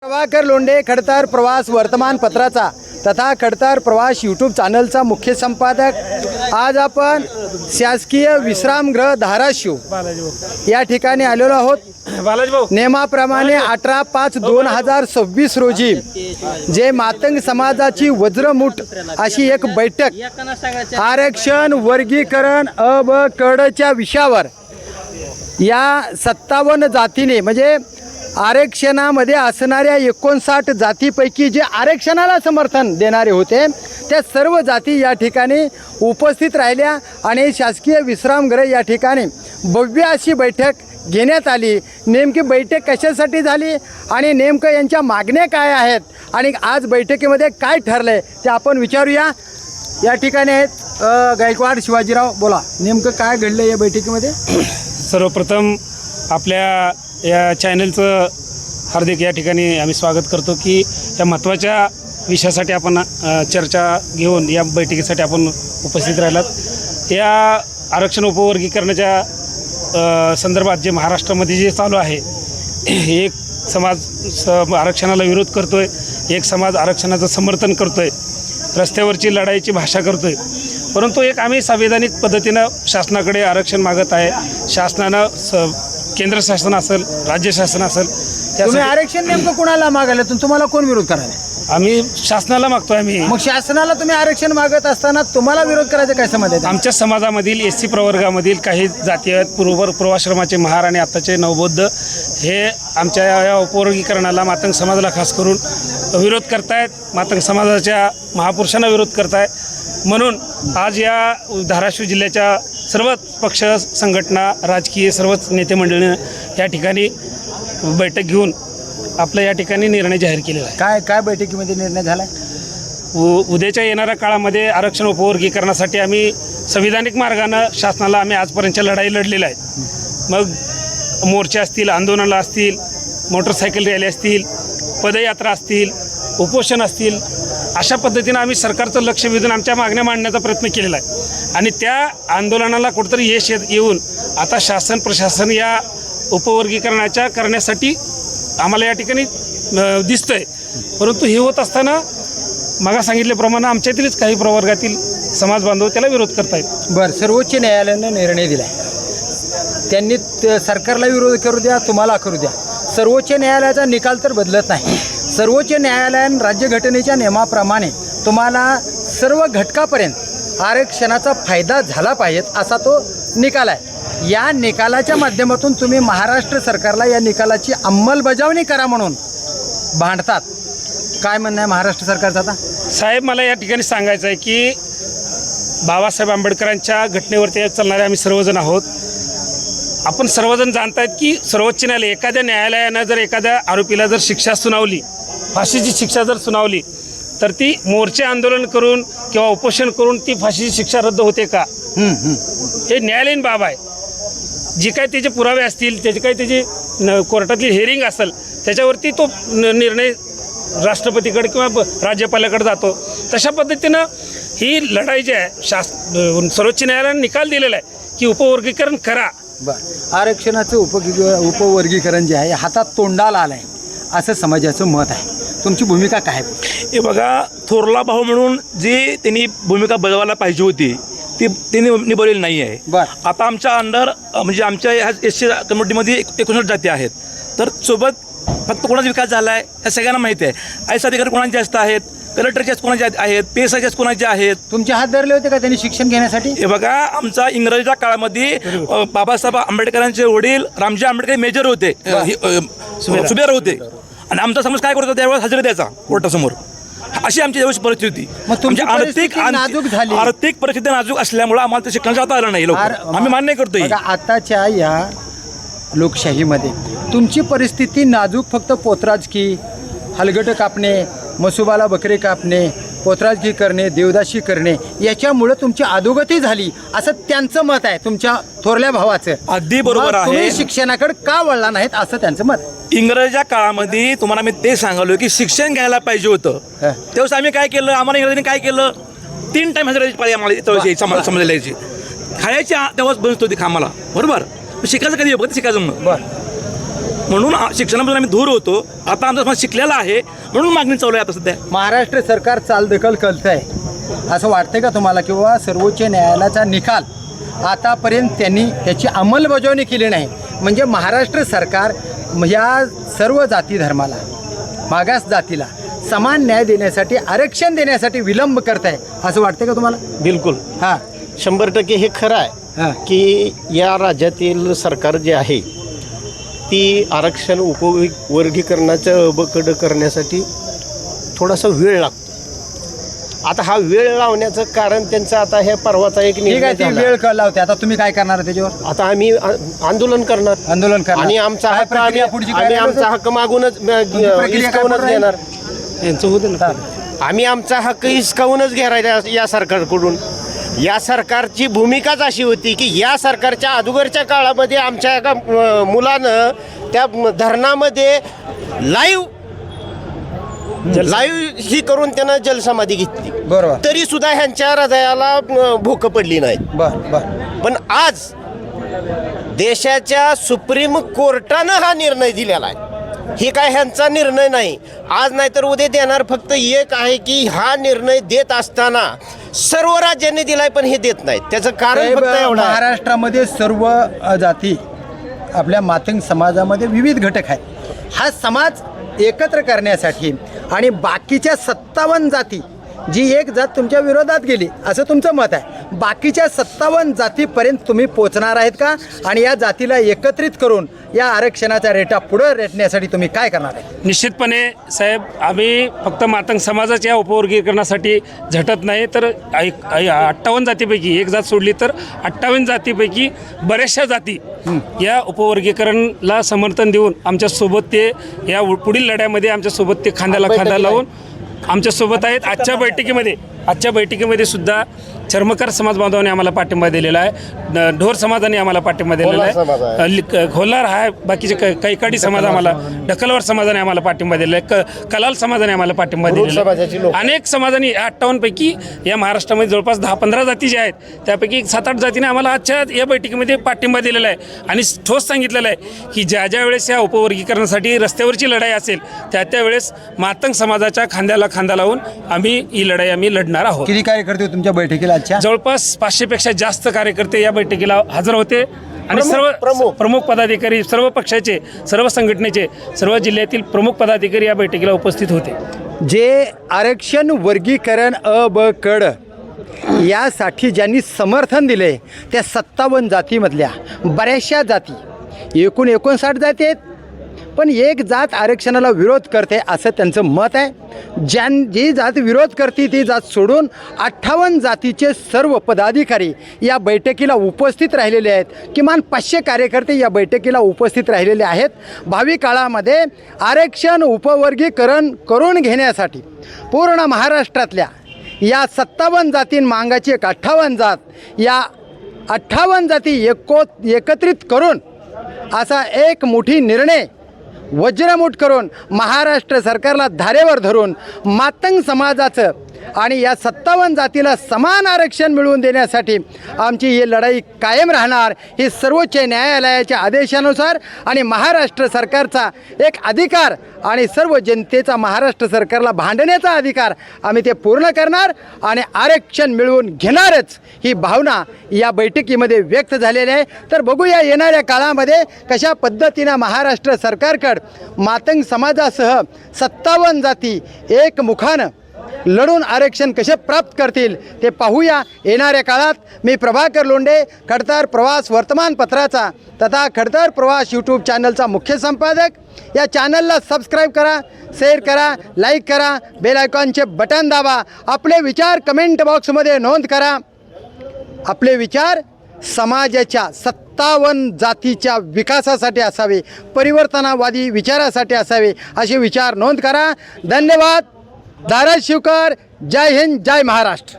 प्रभाकर लोंढे, खडतर प्रवास वर्तमानपत्राचा तथा खडतर प्रवास यूट्यूब चॅनलचा मुख्य संपादक। आज आपण शासकीय विश्रामगृह धाराशिव या ठिकाणी आलेलो आहोत। नियमाप्रमाणे 18/5/2026 रोजी जे मातंग समाजाची वज्रमुठ अशी एक बैठक आरक्षण वर्गीकरण अ ब कडच्या विषयावर या 57 जातीने म्हणजे आरक्षणामध्ये असणाऱ्या 59 जातीपैकी जे आरक्षणाला समर्थन देणारे होते त्या सर्व जाती या ठिकाणी उपस्थित राहिल्या आणि शासकीय विश्रामगृह या ठिकाणी भव्य अशी बैठक घेण्यात आली। नेमकी बैठक कशासाठी झाली आणि नेमकं यांच्या मागण्या काय आहेत आणि आज बैठकीमध्ये काय ठरलंय ते आपण विचारूया। या ठिकाणी आहेत गायकवाड शिवाजीराव, बोला नेमकं काय घडलं या बैठकीमध्ये। सर्वप्रथम आपल्या या चॅनलचं हार्दिक या ठिकाणी आम्ही स्वागत करतो की या महत्त्वाच्या विषयासाठी आपण चर्चा घेऊन या बैठकीसाठी आपण उपस्थित राहिलात। या आरक्षण उपवर्गीकरणाच्या संदर्भात जे महाराष्ट्रामध्ये जे चालू आहे, एक समाज आरक्षणाला विरोध करतोय, एक समाज आरक्षणाचं समर्थन करतोय, रस्त्यावरची लढाईची भाषा करतोय, परंतु एक आम्ही संवैधानिक पद्धतीनं शासनाकडे आरक्षण मागत आहे। शासनानं केंद्र शासन असेल, राज्य शासन असेल, तुम्ही आरक्षण नेमकं कोणाला मागायला तुम्हाला कोण विरोध करायला? आम्ही शासनाला मागतोय। आम्ही मग शासनाला तुम्ही आरक्षण मागत असताना तुम्हाला विरोध करायचा काय संबंध आहे? आमच्या समाजामधील SC प्रवर्गामधील काही जाती आहेत, पूर्वाश्रमाचे महार आणि आत्ताचे नवबौद्ध, हे आमच्या या उपवर्गीकरणाला मातंग समाजाला खास करून विरोध करतायत, मातंग समाजाच्या महापुरुषांना विरोध करतायत। म्हणून आज या धाराशिव जिल्ह्याच्या सर्वच पक्ष संघटना, राजकीय सर्वच नेते मंडळीनं या ठिकाणी बैठक घेऊन आपलं या ठिकाणी निर्णय जाहीर केलेला आहे। काय काय बैठकीमध्ये निर्णय झाला? उद्याच्या येणाऱ्या काळामध्ये आरक्षण उपवर्गीकरणासाठी आम्ही संविधानिक मार्गानं शासनाला आम्ही आजपर्यंतच्या लढाई लढलेल्या आहेत। मग मोर्चे असतील, आंदोलनं असतील, मोटरसायकल रॅली असतील, पदयात्रा असतील, उपोषण असतील, अशा पद्धतीनं आम्ही सरकारचं लक्ष वेधून आमच्या मागण्या मांडण्याचा प्रयत्न केलेला आहे। आणि त्या आंदोलनाला कुठंतरी यश येऊन आता शासन प्रशासन या उपवर्गीकरणाच्या करण्यासाठी आम्हाला या ठिकाणी दिसतंय। परंतु हे होत असताना मागा सांगितल्याप्रमाणे आमच्यातीलच काही प्रवर्गातील समाज बांधव त्याला विरोध करतायत। बरं, सर्वोच्च न्यायालयानं निर्णय दिला आहे, त्यांनी सरकारला विरोध करू द्या, तुम्हाला करू द्या, सर्वोच्च न्यायालयाचा निकाल तर बदलत नाही। सर्वोच्च न्यायालयानं राज्यघटनेच्या नियमाप्रमाणे तुम्हाला सर्व घटकापर्यंत आरक्षणाचा फायदा झाला पाहिजे असा तो निकाल आहे। या निकालाच्या माध्यमातून तुम्ही महाराष्ट्र सरकारला या निकालाची अंमलबजावणी करा म्हणून भांडतात। काय म्हणणं आहे महाराष्ट्र सरकारचं आता? साहेब, मला या ठिकाणी सांगायचं आहे की बाबासाहेब आंबेडकरांच्या घटनेवरती चालणारे आम्ही सर्वजण आहोत। आपण सर्वजण जाणतायत की सर्वोच्च न्यायालय, एखाद्या न्यायालयानं जर एखाद्या आरोपीला जर शिक्षा सुनावली, फाशीची शिक्षा जर सुनावली, तर ती मोर्चे आंदोलन करून किंवा उपोषण करून ती फाशीची शिक्षा रद्द होते का? हे न्यायालयीन बाब आहे। जी काही त्याचे पुरावे असतील, त्याची काही त्याची कोर्टातली हिअरिंग असेल, त्याच्यावरती तो निर्णय राष्ट्रपतीकडे किंवा राज्यपालाकडे जातो। तशा पद्धतीनं ही लढाई जी आहे सर्वोच्च न्यायालयाने निकाल दिलेला आहे की उपवर्गीकरण करा। बरं, आरक्षणाचं उपवर्गीकरण जे आहे हातात तोंडाला आलं आहे असं समाजाचं मत आहे, तुमची भूमिका काय? हे बघा, थोरला भाऊ म्हणून जी त्यांनी भूमिका बजावायला पाहिजे होती ती त्यांनी निभवलेली नाही आहे। बरं, आता आमच्या अंडर म्हणजे आमच्या ह्या SC कम्युनिटीमध्ये 59 जाती आहेत, तर सोबत फक्त कोणाचा विकास झाला आहे या सगळ्यांना माहिती आहे। IAS अधिकारी कोणाचे जास्त आहेत, कलेक्टरचे कोणाचे आहेत, PSIचे कोणाचे आहेत। तुमचे हात धरले होते का त्यांनी शिक्षण घेण्यासाठी? हे बघा, आमचा इंग्रजीच्या काळामध्ये बाबासाहेब आंबेडकरांचे वडील रामजी आंबेडकर मेजर होते, सुबेदार होते, आणि आमचा समाज काय करत होता त्यावेळेस हजेरी द्यायचा कोर्टासमोर। अशी आमची त्यावेळेस परिस्थिती होती। आर्थिक परिस्थिती नाजूक असल्यामुळे आम्हाला ते शिक्षण जाता आलं नाही, आम्ही मान्य करतोय। आताच्या या लोकशाहीमध्ये तुमची परिस्थिती नाजूक फक्त पोतराजकी, हलगट कापणे, मसुबाला बकरे कापणे, पोतराजकी करणे, देवदासी करणे याच्यामुळे तुमची अधोगती झाली असं त्यांचं मत आहे, तुमच्या थोरल्या भावाचं। अगदी बरोबर आहे। तुम्ही शिक्षणाकडे का वळला नाहीत असं त्यांचं मत। इंग्रजीच्या काळामध्ये तुम्हाला मी ते सांगालो की शिक्षण घ्यायला पाहिजे होतं, तेव्हा आम्ही काय केलं, आम्हाला इंग्रजीने काय केलं, 3 टाइम हजेरी पाहिजे आम्हाला समजायला यायची, खायची तेव्हाच बनत होती आम्हाला, बरोबर। शिकायचं कधी शिकायचं मग म्हणून शिक्षणापासून आम्ही दूर होतो. आता आमचा समाज शिकलेला आहे म्हणून मागणी चालू आहे आता सध्या. महाराष्ट्र सरकार चालदखल करतं आहे असं वाटतं का तुम्हाला, किंवा सर्वोच्च न्यायालयाचा निकाल आतापर्यंत त्यांनी त्याची अंमलबजावणी केली नाही, म्हणजे महाराष्ट्र सरकार या सर्व जाती धर्माला, मागास जातीला समान न्याय देण्यासाठी, आरक्षण देण्यासाठी विलंब करत आहे असं वाटतं का तुम्हाला? बिलकुल हां 100% हे खरं हां. आहे की या राज्यातील सरकार जे आहे ती आरक्षण उपवर्गीकरणाचं अबकड करण्यासाठी थोडासा वेळ लागतो. आता हा वेळ लावण्याचं कारण त्यांचं आता हे परवाचा एक ठीक आहे, निर्णय ती झाला. वेळ कळला होती. आता तुम्ही काय करणार त्याच्यावर? आता आम्ही आंदोलन करणार आंदोलन करणार आणि आमचा काय हक्क प्रक्रिया पुढची काय आम्ही राहील? आमचा हक्क मागूनच प्रक्रिया काय हिसकावूनच पुढे घेणार. यांचं होतं ना. आम्ही आमचा हक्क हिसकावूनच घेणार या सरकारकडून. या सरकारची भूमिकाच अशी होती की या सरकारच्या अगोदरच्या काळामध्ये आमच्या एका मुलानं त्या धरणामध्ये लाईव्ह ही करून त्यानं जलसमाधी घेतली. बरोबर. तरी सुद्धा ह्यांच्या हृदयाला भूक पडली नाही. बर. पण आज देशाच्या सुप्रीम कोर्टानं हा निर्णय दिलेला आहे. हे काय ह्यांचा निर्णय नाही, आज नाही तर उद्या देणार. फक्त एक आहे की हा निर्णय देत असताना सर्व राज्यांनी दिलाय पण हे देत नाहीत. त्याचं कारण फक्त एवढं आहे. महाराष्ट्रामध्ये सर्व जाती, आपल्या मातंग समाजामध्ये विविध घटक आहेत. हा समाज एकत्र करण्यासाठी आणि बाकीच्या 57 जाती, जी एक जात तुमच्या विरोधात गेली असं तुमचं मत आहे, बाकीच्या 57 जातीपर्यंत तुम्ही पोचणार आहेत का? आणि या जातीला एकत्रित करून या आरक्षणाचा रेटा पुढे रेटण्यासाठी तुम्ही काय करणार आहे? निश्चितपणे साहेब, आम्ही फक्त मातंग समाजाच्या उपवर्गीकरणासाठी झटत नाही, तर 58 जातीपैकी एक जात सोडली तर 58 जातीपैकी बऱ्याचशा जाती या उपवर्गीकरणला समर्थन देऊन आमच्यासोबत ते या पुढील लढ्यामध्ये आमच्यासोबत ते खांद्याला खांदा लावून आमच्यासोबत आहेत. आजच्या बैठकीमध्ये सुद्धा चर्मकार समाज बांधवांनी आम्हाला पाठिंबा दिलेला आहे, ढोर समाजाने आम्हाला पाठिंबा दिलेला आहे, खोलार आहे, बाकीचे कैकाडी समाज आम्हाला, ढकलवार समाजाने आम्हाला पाठिंबा दिलेला आहे, कलाल समाजाने आम्हाला पाठिंबा दिलेला आहे. अनेक समाजांनी 58 पैकी या महाराष्ट्रामध्ये जवळपास 10-15 जाती ज्या आहेत त्यापैकी 7-8 जातीने आम्हाला आजच्या या बैठकीमध्ये पाठिंबा दिलेला आहे आणि ठोस सांगितलेलं आहे की ज्या वेळेस या उपवर्गीकरणासाठी रस्त्यावरची लढाई असेल त्यावेळेस मातंग समाजाच्या खांद्याला खांदा लावून ही लढाई लढणार आहोत. किती कार्यकर्ते तुमच्या बैठकीला? जवळपास 500पेक्षा जास्त कार्यकर्ते या बैठकीला हजर होते आणि सर्व प्रमुख पदाधिकारी, सर्व पक्षाचे, सर्व संघटनेचे, सर्व जिल्ह्यातील प्रमुख पदाधिकारी या बैठकीला उपस्थित होते. जे आरक्षण वर्गीकरण अबकड यासाठी ज्यांनी समर्थन दिले त्या 57 जातीमधल्या बऱ्याचशा जाती, एकूण 59 जाती आहेत, पण एक जात आरक्षणाला विरोध करते असं त्यांचं मत आहे. जी जात विरोध करते ती जात सोडून 58 जातीचे सर्व पदाधिकारी या बैठकीला उपस्थित राहिलेले आहेत. किमान 500 कार्यकर्ते या बैठकीला उपस्थित राहिलेले आहेत. भावी काळामध्ये आरक्षण उपवर्गीकरण करून घेण्यासाठी पूर्ण महाराष्ट्रातल्या या 57 जातींमागाची एक 58 जात, या 58 जाती एकत्रित करून असा एक मोठी निर्णय वज्रमूठ करून महाराष्ट्र सरकारला धारेवर धरून मातंग समाजाचं आणि या 57 जातीला समान आरक्षण मिळवून देण्यासाठी आमची ही लढाई कायम राहणार. ही सर्वोच्च न्यायालयाच्या आदेशानुसार आणि महाराष्ट्र सरकारचा एक अधिकार आणि सर्व जनतेचा महाराष्ट्र सरकारला भांडण्याचा अधिकार आम्ही ते पूर्ण करणार आणि आरक्षण मिळवून घेणारच, ही भावना या बैठकीमध्ये व्यक्त झालेली आहे. तर बघूया येणाऱ्या काळामध्ये कशा पद्धतीनं महाराष्ट्र सरकारकडं मातंग समाजासह 57 जाती एकमुखानं लढून आरक्षण कसे प्राप्त करतील ते पाहूया येणाऱ्या काळात. मी प्रभाकर लोंढे, खडतर प्रवास वर्तमानपत्राचा तथा खडतर प्रवास यूट्यूब चॅनलचा मुख्य संपादक. या चॅनलला सबस्क्राईब करा, शेअर करा, लाईक करा, बेल आयकॉनचे बटन दाबा. आपले विचार कमेंट बॉक्समध्ये नोंद करा. आपले विचार समाजाच्या 57 जातीच्या विकासासाठी असावे, परिवर्तनवादी विचारासाठी असावे असे विचार नोंद करा. धन्यवाद. धाराशिवकर. जय हिंद, जय महाराष्ट्र.